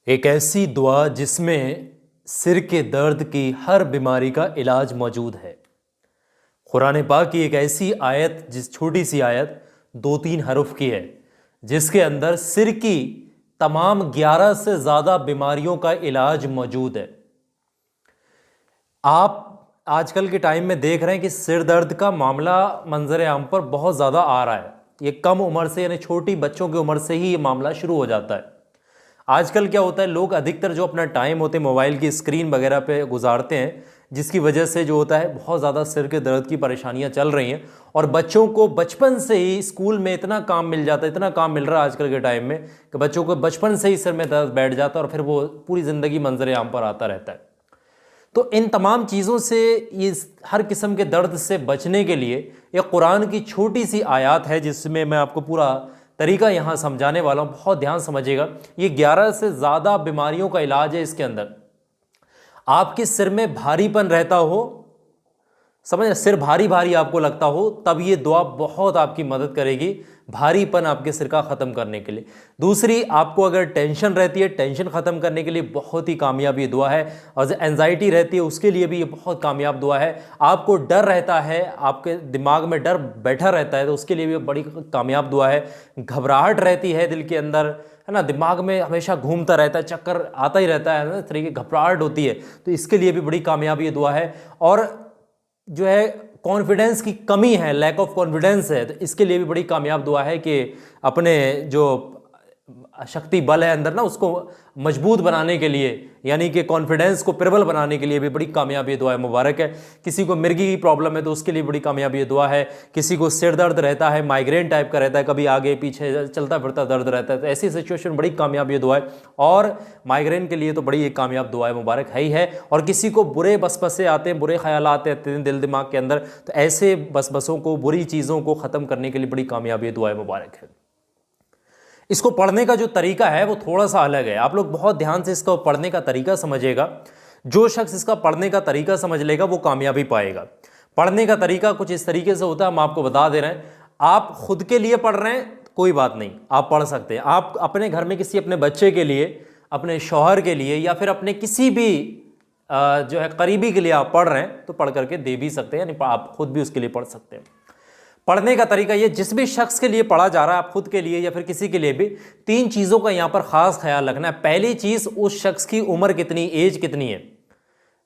एक ऐसी दुआ जिसमें सिर के दर्द की हर बीमारी का इलाज मौजूद है। कुरान पाक की एक ऐसी आयत, जिस छोटी सी आयत 2-3 हरुफ की है, जिसके अंदर सिर की तमाम 11 से ज़्यादा बीमारियों का इलाज मौजूद है। आप आजकल के टाइम में देख रहे हैं कि सिर दर्द का मामला मंजर आम पर बहुत ज़्यादा आ रहा है। ये कम उम्र से, यानी छोटी बच्चों की उम्र से ही ये मामला शुरू हो जाता है। आजकल क्या होता है, लोग अधिकतर जो अपना टाइम होते हैं मोबाइल की स्क्रीन वगैरह पे गुजारते हैं, जिसकी वजह से जो होता है बहुत ज़्यादा सिर के दर्द की परेशानियां चल रही हैं। और बच्चों को बचपन से ही स्कूल में इतना काम मिल जाता है, इतना काम मिल रहा है आजकल के टाइम में कि बच्चों को बचपन से ही सिर में दर्द बैठ जाता है और फिर वो पूरी ज़िंदगी मंजर आम पर आता रहता है। तो इन तमाम चीज़ों से, इस हर किस्म के दर्द से बचने के लिए एक कुरान की छोटी सी आयत है, जिसमें मैं आपको पूरा तरीका यहाँ समझाने वाला हूँ। बहुत ध्यान समझिएगा। ये 11 से ज़्यादा बीमारियों का इलाज है। इसके अंदर आपके सिर में भारीपन रहता हो, समझ, सिर भारी भारी आपको लगता हो, तब ये दुआ बहुत आपकी मदद करेगी भारीपन आपके सिर का ख़त्म करने के लिए। दूसरी, आपको अगर टेंशन रहती है, टेंशन ख़त्म करने के लिए बहुत ही कामयाब ये दुआ है। और एंजाइटी रहती है, उसके लिए भी ये बहुत कामयाब दुआ है। आपको डर रहता है, आपके दिमाग में डर बैठा रहता है, तो उसके लिए भी बड़ी कामयाब दुआ है। घबराहट रहती है दिल के अंदर, है ना, दिमाग में हमेशा घूमता रहता है, चक्कर आता ही रहता है ना, इस तरह की घबराहट होती है, तो इसके लिए भी बड़ी कामयाब ये दुआ है। और जो है कॉन्फिडेंस की कमी है, लैक ऑफ कॉन्फिडेंस है, तो इसके लिए भी बड़ी कामयाब दुआ है कि अपने जो शक्ति बल है अंदर ना, उसको मजबूत बनाने के लिए, यानी कि कॉन्फिडेंस को प्रबल बनाने के लिए भी बड़ी कामयाब ये दुआ है, मुबारक है। किसी को मिर्गी की प्रॉब्लम है तो उसके लिए बड़ी कामयाब ये दुआ है। किसी को सिर दर्द रहता है, माइग्रेन टाइप का रहता है, कभी आगे पीछे चलता फिरता दर्द रहता है, तो ऐसी सिचुएशन बड़ी कामयाब ये दुआ है। और माइग्रेन के लिए तो बड़ी एक कामयाब दुआ है, मुबारक है ही है। और किसी को बुरे बसबसे आते हैं, बुरे ख्याल आते हैं दिल दिमाग के अंदर, तो ऐसे बसबसों को, बुरी चीज़ों को ख़त्म करने के लिए बड़ी कामयाब ये दुआ है, मुबारक है। इसको पढ़ने का जो तरीका है वो थोड़ा सा अलग है। आप लोग बहुत ध्यान से इसका पढ़ने का तरीका समझिएगा। जो शख्स इसका पढ़ने का तरीका समझ लेगा वो कामयाबी पाएगा। पढ़ने का तरीका कुछ इस तरीके से होता है, हम आपको बता दे रहे हैं। आप खुद के लिए पढ़ रहे हैं, कोई बात नहीं, आप पढ़ सकते हैं। आप अपने घर में किसी अपने बच्चे के लिए, अपने शौहर के लिए, या फिर अपने किसी भी जो है करीबी के लिए आप पढ़ रहे हैं, तो पढ़ करके दे भी सकते हैं, यानी आप खुद भी उसके लिए पढ़ सकते हैं। पढ़ने का तरीका ये, जिस भी शख्स के लिए पढ़ा जा रहा है, आप खुद के लिए या फिर किसी के लिए भी, 3 चीज़ों का यहाँ पर ख़ास ख्याल रखना है। पहली चीज़, उस शख्स की उम्र कितनी, एज कितनी है।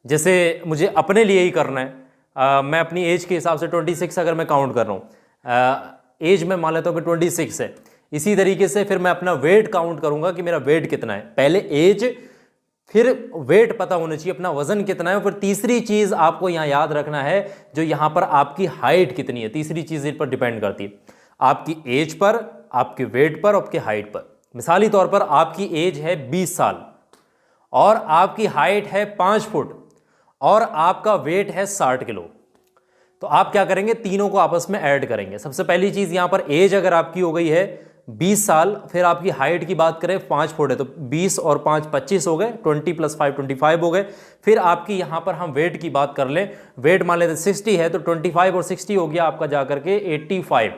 जैसे मुझे अपने लिए ही करना है, मैं अपनी एज के हिसाब से 26 अगर मैं काउंट कर रहा हूँ, एज में मान लेता हूँ कि 26 है। इसी तरीके से फिर मैं अपना वेट काउंट करूँगा कि मेरा वेट कितना है। पहले एज, फिर वेट पता होना चाहिए, अपना वजन कितना है। फिर तीसरी चीज़ आपको यहाँ याद रखना है, जो यहाँ पर आपकी हाइट कितनी है। तीसरी चीज़ इस पर डिपेंड करती है, आपकी एज पर, आपके वेट पर, आपके हाइट पर। मिसाली तौर पर आपकी एज है 20 साल और आपकी हाइट है 5 फुट और आपका वेट है 60 किलो, तो आप क्या करेंगे, तीनों को आपस में ऐड करेंगे। सबसे पहली चीज़, यहाँ पर एज अगर आपकी हो गई है 20 साल, फिर आपकी हाइट की बात करें 5 फुट है, तो 20 और 5 25 हो गए, 20 + 5 25 हो गए। फिर आपकी यहाँ पर हम वेट की बात कर लें, वेट मान लेते 60 है, तो 25 और 60 हो गया आपका जाकर के 85।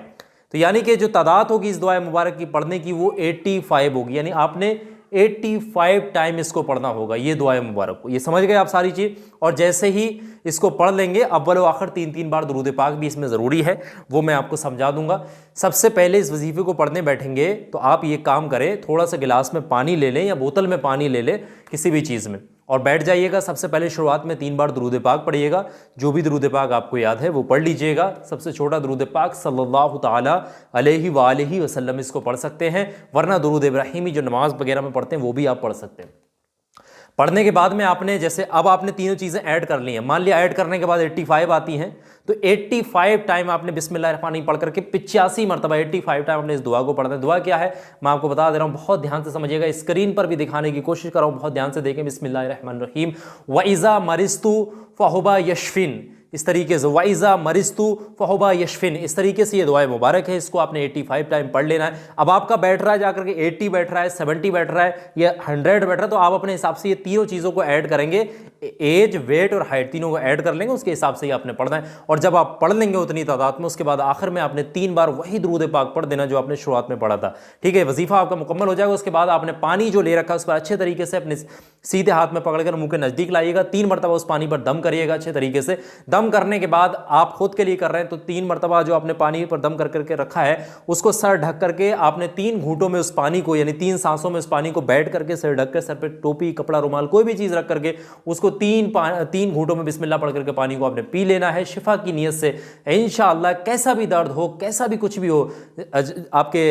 तो यानी कि जो तादाद होगी इस दुआ मुबारक की पढ़ने की, वो 85 होगी, यानी आपने 85 टाइम इसको पढ़ना होगा, ये दुआ मुबारक को। ये समझ गए आप सारी चीज़। और जैसे ही इसको पढ़ लेंगे, अव्वल व आखिर 3-3 बार दुरूद पाक भी इसमें ज़रूरी है, वो मैं आपको समझा दूंगा। सबसे पहले इस वजीफे को पढ़ने बैठेंगे तो आप ये काम करें, थोड़ा सा गिलास में पानी ले लें या बोतल में पानी ले लें, किसी भी चीज़ में, और बैठ जाइएगा। सबसे पहले शुरुआत में 3 बार दुरूद पाक पढ़िएगा। जो भी दुरूद पाक आपको याद है वो पढ़ लीजिएगा। सबसे छोटा दुरूद पाक सल्लल्लाहु ताला अलैहि वालैहि वसल्लम इसको पढ़ सकते हैं, वरना दुरूद इब्राहिमी जो नमाज वगैरह में पढ़ते हैं वो भी आप पढ़ सकते हैं। पढ़ने के बाद में आपने, जैसे अब आपने तीनों चीज़ें ऐड कर ली हैं, मान लिया ऐड करने के बाद 85 आती हैं, तो 85 टाइम आपने बिस्मिल्लाहिर्रहमानिर्रहीम पढ़ करके 85 मरतबा 85 टाइम आपने इस दुआ को पढ़ना है। दुआ क्या है मैं आपको बता दे रहा हूँ, बहुत ध्यान से समझिएगा। स्क्रीन पर भी दिखाने की कोशिश कर रहा हूँ, बहुत ध्यान से देखें। बिस्मिल्लाहिर्रहमानिर्रहीम। व इज़ा मरिस्तु फ़हुवा यशफिन, इस तरीके से वाइजा मरिस्तु फहुबा यशफिन, इस तरीके से ये दुआ मुबारक है। इसको आपने 85 टाइम पढ़ लेना है। अब आपका बैठ रहा है जाकर के 80 बैठ रहा है, 70 बैठ रहा है या 100 बैठ रहा है, तो आप अपने हिसाब से ये तीनों चीज़ों को ऐड करेंगे, एज, वेट और हाइट तीनों को ऐड कर लेंगे, उसके हिसाब से ही आपने पढ़ना है। और जब आप पढ़ लेंगे उतनी तादाद में, उसके बाद आखिर में आपने 3 बार वही दुरूद पाक पढ़ देना जो आपने शुरुआत में पढ़ा था। ठीक है, वजीफा आपका मुकम्मल हो जाएगा। उसके बाद आपने पानी जो ले रखा है उस पर अच्छे तरीके से अपने सीधे हाथ में पकड़कर मुंह के नज़दीक लाइएगा, 3 मरतबा उस पानी पर दम करिएगा अच्छे तरीके से। दम करने के बाद आप खुद के लिए कर रहे हैं तो 3 मरतबा जो आपने पानी पर दम कर करके रखा है उसको सर ढक करके आपने 3 घूंटों में उस पानी को, यानी 3 सांसों में उस पानी को बैठ करके सर ढक कर, सर पे टोपी, कपड़ा, रुमाल, कोई भी चीज़ रख करके उसको 3 घूंटों में बिस्मिल्लाह पढ़ करके पानी को आपने पी लेना है शिफा की नीयत से। इंशाअल्लाह कैसा भी दर्द हो, कैसा भी कुछ भी हो, आपके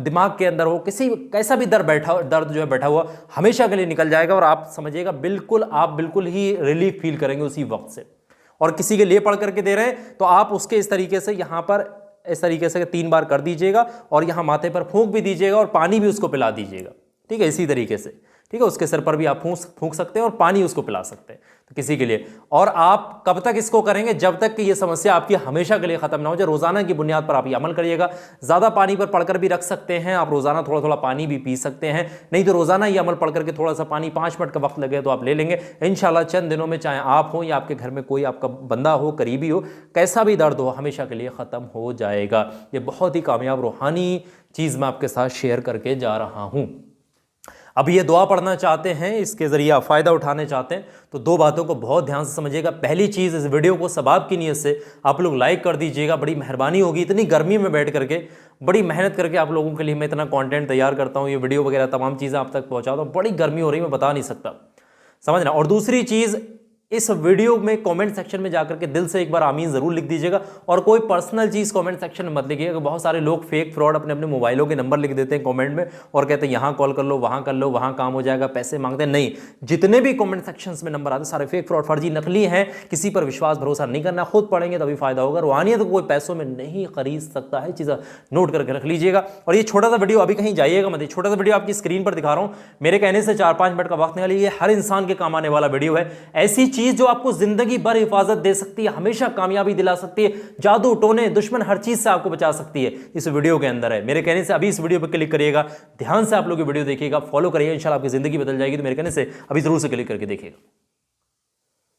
दिमाग के अंदर हो, कैसा भी दर्द जो है बैठा हुआ हमेशा के लिए निकल जाएगा और आप समझिएगा आप बिल्कुल ही रिलीफ फील करेंगे उसी वक्त से। और किसी के लिए पढ़ करके दे रहे हैं तो आप उसके इस तरीके से यहाँ पर इस तरीके से 3 बार कर दीजिएगा और यहाँ माथे पर फूंक भी दीजिएगा और पानी भी उसको पिला दीजिएगा। ठीक है, इसी तरीके से। ठीक है, उसके सर पर भी आप फूंक सकते हैं और पानी उसको पिला सकते हैं तो किसी के लिए। और आप कब तक इसको करेंगे? जब तक कि ये समस्या आपकी हमेशा के लिए खत्म ना हो जाए। रोजाना की बुनियाद पर आप ये अमल करिएगा। ज़्यादा पानी पर पढ़कर भी रख सकते हैं आप, रोजाना थोड़ा थोड़ा पानी भी पी सकते हैं, नहीं तो रोजाना ये अमल पढ़ करके थोड़ा सा पानी 5 मिनट का वक्त लगे तो आप ले लेंगे इंशाल्लाह। चंद दिनों में चाहे आप हो या आपके घर में कोई आपका बंदा हो, करीबी हो, कैसा भी दर्द हो हमेशा के लिए ख़त्म हो जाएगा। ये बहुत ही कामयाब रूहानी चीज़ मैं आपके साथ शेयर करके जा रहा हूँ। अब ये दुआ पढ़ना चाहते हैं, इसके ज़रिए आप फ़ायदा उठाने चाहते हैं तो 2 बातों को बहुत ध्यान से समझिएगा। पहली चीज़, इस वीडियो को सवाब की नीयत से आप लोग लाइक कर दीजिएगा, बड़ी मेहरबानी होगी। इतनी गर्मी में बैठ करके बड़ी मेहनत करके आप लोगों के लिए मैं इतना कंटेंट तैयार करता हूँ, ये वीडियो वगैरह तमाम चीज़ें आप तक पहुँचाता हूँ। बड़ी गर्मी हो रही है, मैं बता नहीं सकता, समझना। और दूसरी चीज़, इस वीडियो में कमेंट सेक्शन में जाकर के दिल से एक बार आमीन ज़रूर लिख दीजिएगा। और कोई पर्सनल चीज़ कमेंट सेक्शन में मत लिखिएगा। बहुत सारे लोग फेक फ्रॉड अपने अपने मोबाइलों के नंबर लिख देते हैं कमेंट में और कहते हैं यहाँ कॉल कर लो, वहाँ कर लो, वहाँ काम हो जाएगा, पैसे मांगते हैं। नहीं, जितने भी कमेंट सेक्शंस में नंबर आते हैं सारे फेक फ्रॉड, फर्जी, नकली हैं। किसी पर विश्वास भरोसा नहीं करना, खुद पढ़ेंगे तभी फायदा होगा। रूहानियत कोई पैसों में नहीं खरीद सकता है, चीज़ नोट करके रख लीजिएगा। और ये छोटा सा वीडियो, अभी कहीं जाइएगा मत, छोटा सा वीडियो आपकी स्क्रीन पर दिखा रहा हूँ, मेरे कहने से 4-5 मिनट का वक्त निकालिए। ये हर इंसान के काम आने वाला वीडियो है। ऐसी चीज़ जो आपको जिंदगी भर हिफाजत दे सकती है, हमेशा कामयाबी दिला सकती है, जादू टोने दुश्मन हर चीज से आपको बचा सकती है, इस वीडियो के अंदर है। मेरे कहने से अभी इस वीडियो पर क्लिक करिएगा, ध्यान से आप लोग वीडियो देखिएगा, फॉलो करिएगा, इंशाल्लाह आपकी जिंदगी बदल जाएगी। तो मेरे कहने से अभी जरूर से क्लिक करके देखिएगा।